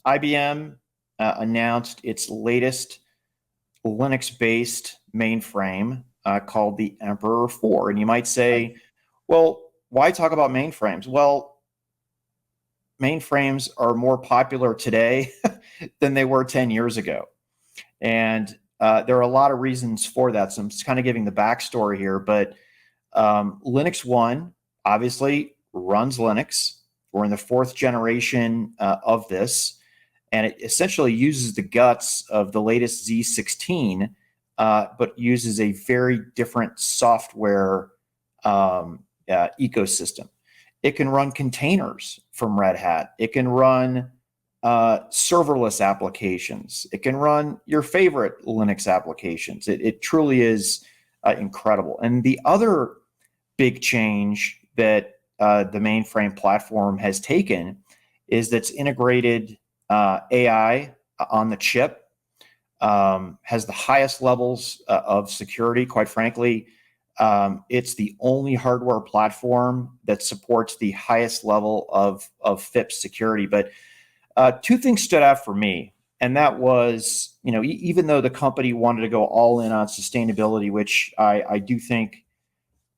IBM announced its latest Linux-based mainframe called the Emperor 4. And you might say, well, why talk about mainframes? Well, mainframes are more popular today than they were 10 years ago. And there are a lot of reasons for that. So I'm just kind of giving the backstory here. But LinuxONE obviously runs Linux. We're in the fourth generation of this. And it essentially uses the guts of the latest Z16, but uses a very different software ecosystem. It can run containers from Red Hat. It can run serverless applications. It can run your favorite Linux applications. It truly is incredible. And the other big change that the mainframe platform has taken is that's integrated AI on the chip, has the highest levels of security. Quite frankly, it's the only hardware platform that supports the highest level of FIPS security. But two things stood out for me, and that was, even though the company wanted to go all in on sustainability, which I do think,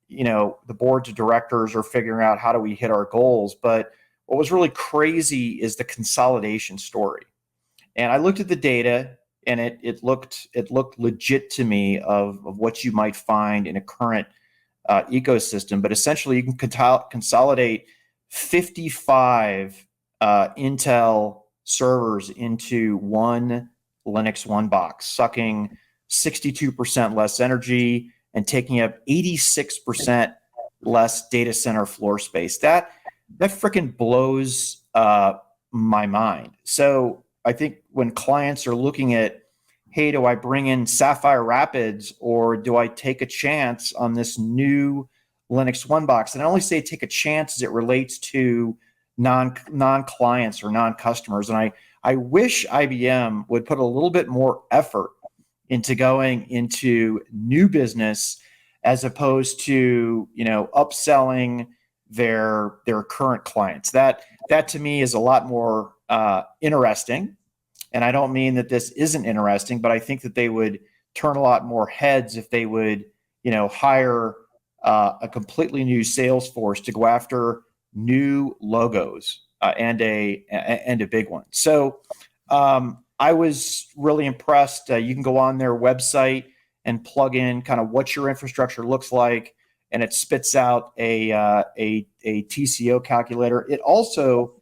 the boards of directors are figuring out how do we hit our goals. But what was really crazy is the consolidation story. And I looked at the data, and it looked legit to me of what you might find in a current ecosystem. But essentially, you can consolidate 55 Intel servers into one LinuxONE box, sucking 62% less energy and taking up 86% less data center floor space. That freaking blows my mind. So I think when clients are looking at, hey, do I bring in Sapphire Rapids or do I take a chance on this new LinuxONE box? And I only say take a chance as it relates to non-clients or non-customers. And I wish IBM would put a little bit more effort into going into new business as opposed to, upselling their current clients. That to me is a lot more interesting. And I don't mean that this isn't interesting, but I think that they would turn a lot more heads if they would, hire a completely new sales force to go after new logos and a big one. So I was really impressed. You can go on their website and plug in kind of what your infrastructure looks like, and it spits out a TCO calculator. It also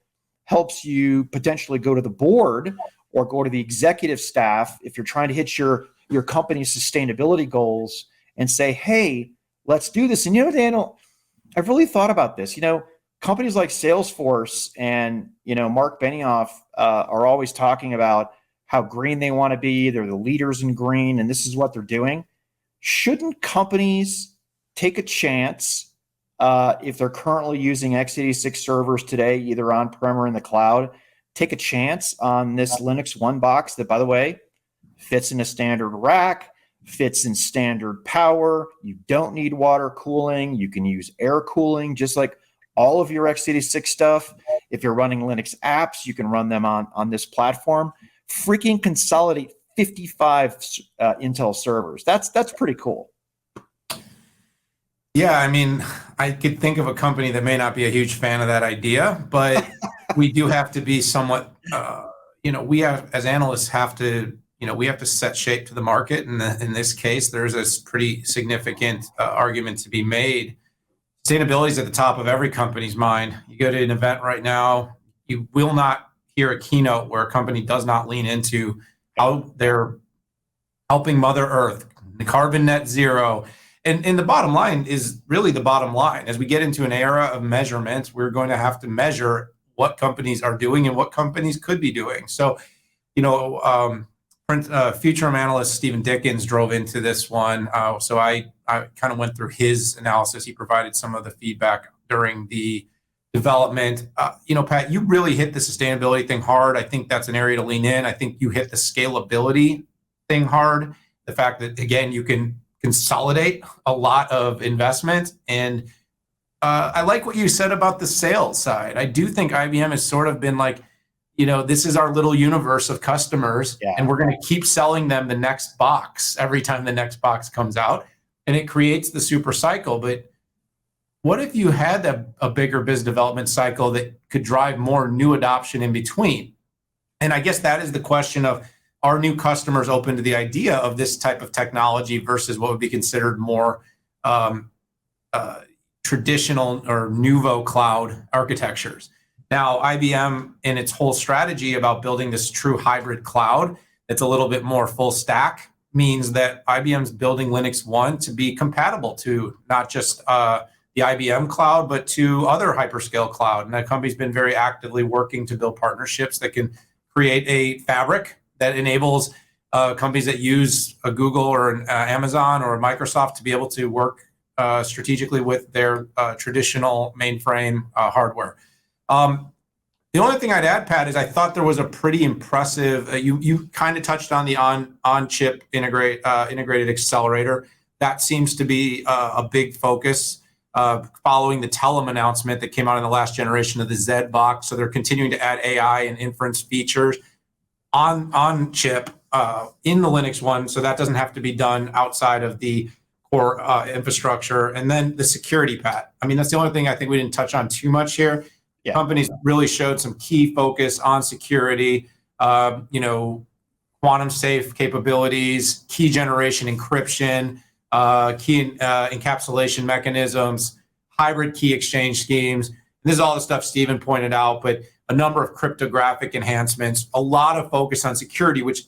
helps you potentially go to the board or go to the executive staff if you're trying to hit your company's sustainability goals and say, hey, let's do this. And Daniel, I've really thought about this. Companies like Salesforce and, Mark Benioff are always talking about how green they want to be. They're the leaders in green, and this is what they're doing. Shouldn't companies take a chance if they're currently using x86 servers today, either on-prem or in the cloud, take a chance on this LinuxONE box that, by the way, fits in a standard rack, fits in standard power. You don't need water cooling. You can use air cooling, just like all of your x86 stuff. If you're running Linux apps, you can run them on this platform. Freaking consolidate 55 Intel servers. That's pretty cool. Yeah, I mean, I could think of a company that may not be a huge fan of that idea, but we do have to be somewhat, we have, as analysts, we have to set shape to the market. And in this case, there's a pretty significant argument to be made. Sustainability is at the top of every company's mind. You go to an event right now, you will not hear a keynote where a company does not lean into how they're helping Mother Earth, the carbon net zero. And the bottom line is really the bottom line. As we get into an era of measurements, we're going to have to measure what companies are doing and what companies could be doing. So, Futurum analyst Stephen Dickens drove into this one. So I kind of went through his analysis. He provided some of the feedback during the development. Pat, you really hit the sustainability thing hard. I think that's an area to lean in. I think you hit the scalability thing hard. The fact that, again, you can consolidate a lot of investment. And I like what you said about the sales side. I do think IBM has sort of been like, this is our little universe of customers, Yeah. and we're going to keep selling them the next box every time the next box comes out, and it creates the super cycle. But what if you had a bigger biz development cycle that could drive more new adoption in between? And I guess that is the question of, are new customers open to the idea of this type of technology versus what would be considered more traditional or nouveau cloud architectures? Now, IBM, in its whole strategy about building this true hybrid cloud that's a little bit more full stack, means that IBM's building LinuxONE to be compatible to not just the IBM cloud, but to other hyperscale cloud. And that company's been very actively working to build partnerships that can create a fabric that enables companies that use a Google or an Amazon or a Microsoft to be able to work strategically with their traditional mainframe hardware. The only thing I'd add, Pat, is I thought there was a pretty impressive, you kind of touched on the on-chip integrated accelerator. That seems to be a big focus following the Telum announcement that came out in the last generation of the Z box. So they're continuing to add AI and inference features on chip in the LinuxONE, so that doesn't have to be done outside of the core infrastructure. And then the security, Pat. I mean, that's the only thing I think we didn't touch on too much here. Yeah. Companies really showed some key focus on security, quantum safe capabilities, key generation encryption, key encapsulation mechanisms, hybrid key exchange schemes. And this is all the stuff Stephen pointed out, but a number of cryptographic enhancements, a lot of focus on security, which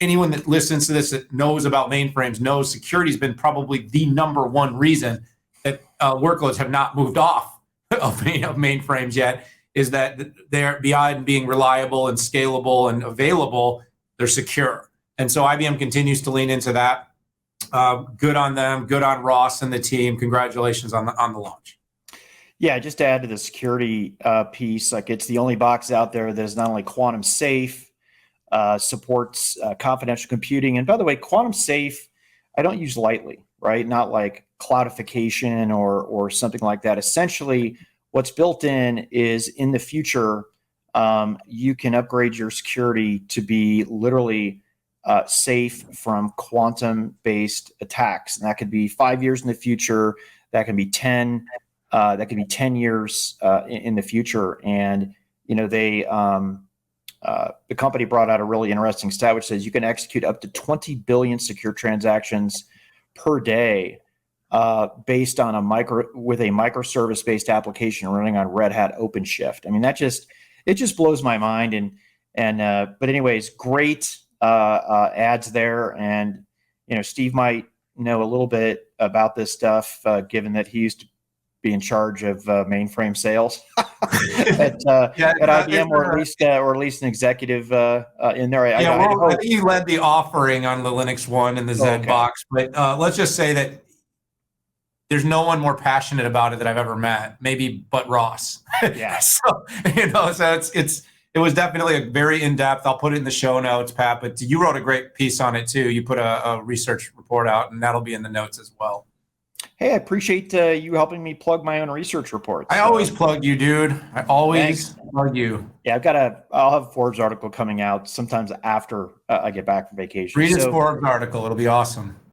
anyone that listens to this that knows about mainframes knows security has been probably the number one reason that workloads have not moved off of mainframes yet, is that they're beyond being reliable and scalable and available, they're secure. And so IBM continues to lean into that. Good on them, good on Ross and the team. Congratulations on the launch. Yeah, just to add to the security piece, like it's the only box out there that is not only quantum safe, supports confidential computing. And by the way, quantum safe, I don't use lightly, right? Not like cloudification or something like that. Essentially, what's built in is in the future, you can upgrade your security to be literally safe from quantum-based attacks. And that could be 5 years in the future. That can be 10. That could be 10 years in the future. And the company brought out a really interesting stat which says you can execute up to 20 billion secure transactions per day based on with a microservice-based application running on Red Hat OpenShift. I mean, it just blows my mind. But anyways, great ads there. And Steve might know a little bit about this stuff, given that he used to be in charge of mainframe sales at IBM, or at least an executive in there. I think you led the offering on the LinuxONE and the Z box, but let's just say that there's no one more passionate about it that I've ever met, maybe but Ross. Yeah. So it was definitely a very in-depth. I'll put it in the show notes, Pat, but you wrote a great piece on it too. You put a research report out, and that'll be in the notes as well. Hey, I appreciate you helping me plug my own research reports. I always plug you, dude. I always plug you. Yeah, I'll have a Forbes article coming out sometimes after I get back from vacation. Read his Forbes article. It'll be awesome.